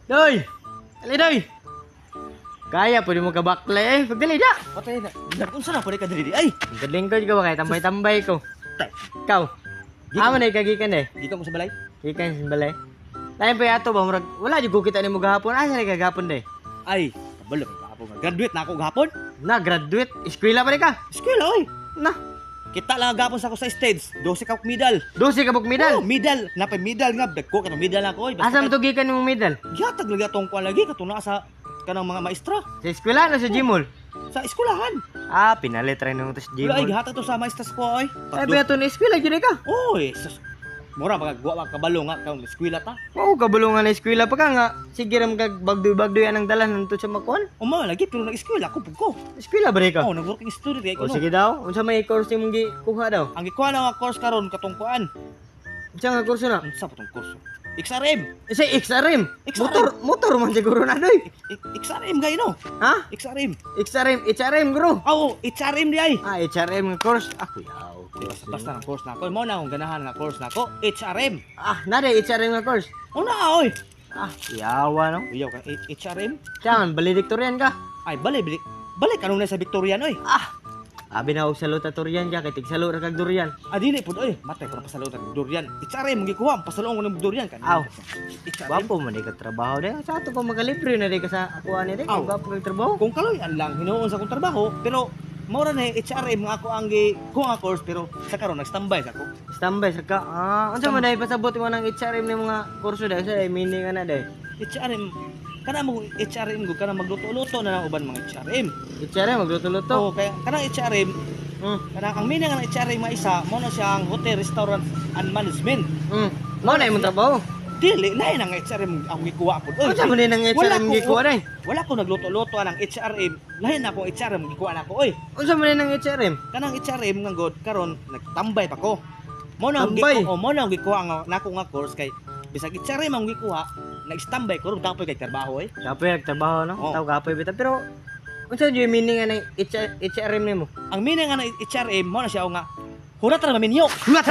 Doy! Dali, Doy! Kaya, pwede mo kabakla eh. Pagdali na. Patay na. Unsa na pwede ka diri? Ay, Ang galing ko, ikaw ba kaya tambay-tambay ko. tay. Ikaw, amo na ikagikan eh. Di ka mo sa balay? Gikan sa balay. Lain pa yato ba, murag, wala di ko kita ni mo gahapon. Asa na kagahapon de? Ay, kabalo ka gahapon. Graduate na ako gahapon. Na, graduate. Eskwela pa rin ka. Eskwela oy. Na, Kita lang gahapon sa ako sa stage. 12 ka medal. 12 ka buk medal. Oh, medal. Napay medal nga. Dagko ka ng medal ako oy. Asa mo to gikan ni mong medal? Gihatag lagi atong kuan lagi katuna sa kanang mga maestra Sa eskwela o sa gymol? sa eskwelahan. Ah, pinalit rin nung to sa Wala ay gymol. gihatag to sa maestra ko oy. Ay, ba ito na eskwela, gina ka? Oy, sus. Mura pagagawa ka kabalo nga kang eskwela ta. Oo, kabulungan na eskwela pa ka nga. Sige ram kag bagdoy-bagdoy anang dalan nito sa makuan. Uma lagi pero nag eskwela ko pug ko. Eskwela ba rin ka? Oh, nag-working student kay O ko. No. sige daw, unsa may course ni mong gikuha daw? Ang gikuha na nga course karon katong kuan. Unsa nga course na? Unsa pa tong course? XRM. Isa XRM. XRM. Motor man siguro na doy. XRM gay no. Ha? XRM. XRM bro. Oh, XRM di ay. Ah, HRM nga course. Ako yaw. Basta nga course na ako. Mo na akong ganahan nga course na ako. HRM. Ah, nade HRM nga course. Una oy. Ah, yawa no. Uyaw ka HRM. Tiyan, valedictorian ka. Ay balik kanong na sa Victorian oy. Ah, abi na og salot atorian ka kay tigsalo ra kag durian. Ah dili pud oy. Matay ko na pasalo ng durian. HRM mo gikuha, pasalo ko ng durian kan. Aw. HRM. Wapo man di ka trabaho de. Sa ato ko magalibre na di ka sa ako ani de. Aw. Kung wapo kag trabaho. Kung kaloyan lang hinuon sa akong trabaho, pero mura na HRM nga ako ang ko nga course pero sa karon nag-standby sa ako. Standby sa ka. Ah, unsa man dai pasabot mo nang HRM ni mga kurso dai sa meaning ana dai. HRM kana mo HRM go kana magluto-luto na lang uban mga HRM. HRM magluto-luto. Oh, kaya kana HRM Hmm. kana ang meaning ng HRM nga isa mo na siyang hotel, restaurant and management. Hmm. Mao na imong trabaho. Dili na ang HRM ang gikuha ko. Oy, Unsa man din ang wala HRM ko- gikuha dai? Wala ko nagluto-luto ng HRM. Lahin na akong HRM gikuha na ko. Oy, Unsa man din ang HRM? kanang HRM nga god karon nagtambay pa ko. Mo na ang Tambay? gikuha, mo na ang gikuha nga nako nga course kay bisag HRM ang gikuha, nag-standby ko ron dapat kay trabaho eh. Kapoy nagtrabaho no? Oo. Tao kapoy bitaw pero unsa di meaning nga ng HRM nimo? Ang meaning nga ng HRM mo na siya nga hurat ra maminyo. Hulat